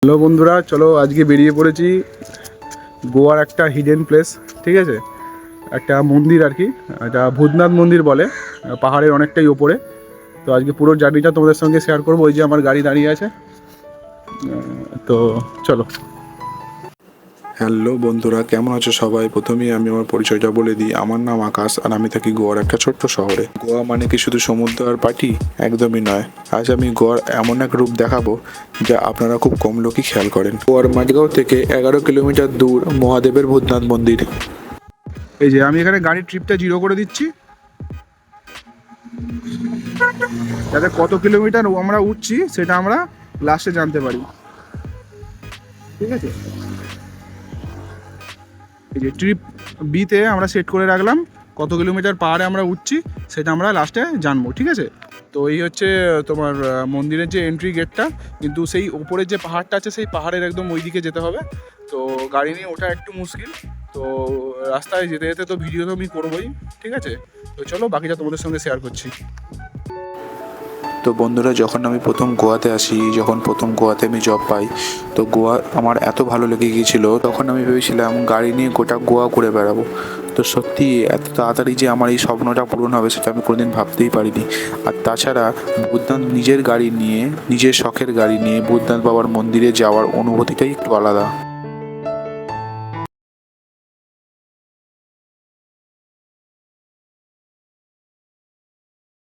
Hello বন্ধুরা, চলো আজকে বেরিয়ে পড়েছি গোয়ার একটা হিডেন প্লেস। ঠিক আছে, একটা মন্দির আর কি, এটা ভূতনাথ মন্দির বলে, পাহাড়ের অনেকটাই ওপরে। তো আজকে পুরো জার্নিটা তোমাদের সঙ্গে শেয়ার করবো। ওই যে আমার গাড়ি দাঁড়িয়ে আছে, তো চলো। হ্যালো বন্ধুরা, কেমন আছো সবাই? প্রথমেই আমি আমার পরিচয়টা বলে দিই। আমার নাম আকাশ আর আমি থাকি গোয়ার একটা ছোট্ট শহরে। গোয়া মানে কি শুধু সমুদ্র আর পার্টি? একদমই নয়। আজ আমি গোয়ার এমন এক রূপ দেখাবো যা আপনারা খুব কম লোকই খেয়াল করেন। গোয়ার মাঝগাঁও থেকে 11 কিলোমিটার দূর মহাদেবের ভূতনাথ মন্দির। এই যে আমি এখানে গাড়ির ট্রিপটা 0 করে দিচ্ছি, যাতে কত কিলোমিটার আমরা উঠছি সেটা আমরা লাস্টে জানতে পারি। ঠিক আছে, এই যে ট্রিপ বিতে আমরা সেট করে রাখলাম কত কিলোমিটার পাহাড়ে আমরা উঠছি সেটা আমরা লাস্টে জানবো। ঠিক আছে, তো এই হচ্ছে তোমার মন্দিরের যে এন্ট্রি গেটটা, কিন্তু সেই ওপরের যে পাহাড়টা আছে সেই পাহাড়ের একদম ওই দিকে যেতে হবে। তো গাড়ি নিয়ে ওঠা একটু মুশকিল, তো রাস্তায় যেতে যেতে তো ভিডিও তো আমি করবোই। ঠিক আছে, তো চলো বাকিটা তোমাদের সঙ্গে শেয়ার করছি। তো বন্ধুরা, যখন আমি প্রথম গোয়াতে আসি, যখন প্রথম গোয়াতে আমি জব পাই, তো গোয়া আমার এত ভালো লেগে গিয়েছিল। তখন আমি ভেবেছিলাম গাড়ি নিয়ে গোটা গোয়া ঘুরে বেড়াবো। তো সত্যি এত তাড়াতাড়ি যে আমার এই স্বপ্নটা পূরণ হবে সেটা আমি কোনোদিন ভাবতেই পারিনি। আর তাছাড়া বুদ্ধনাথ নিজের গাড়ি নিয়ে, নিজের শখের গাড়ি নিয়ে বুদ্ধনাথ বাবার মন্দিরে যাওয়ার অনুভূতিটাই একটু আলাদা।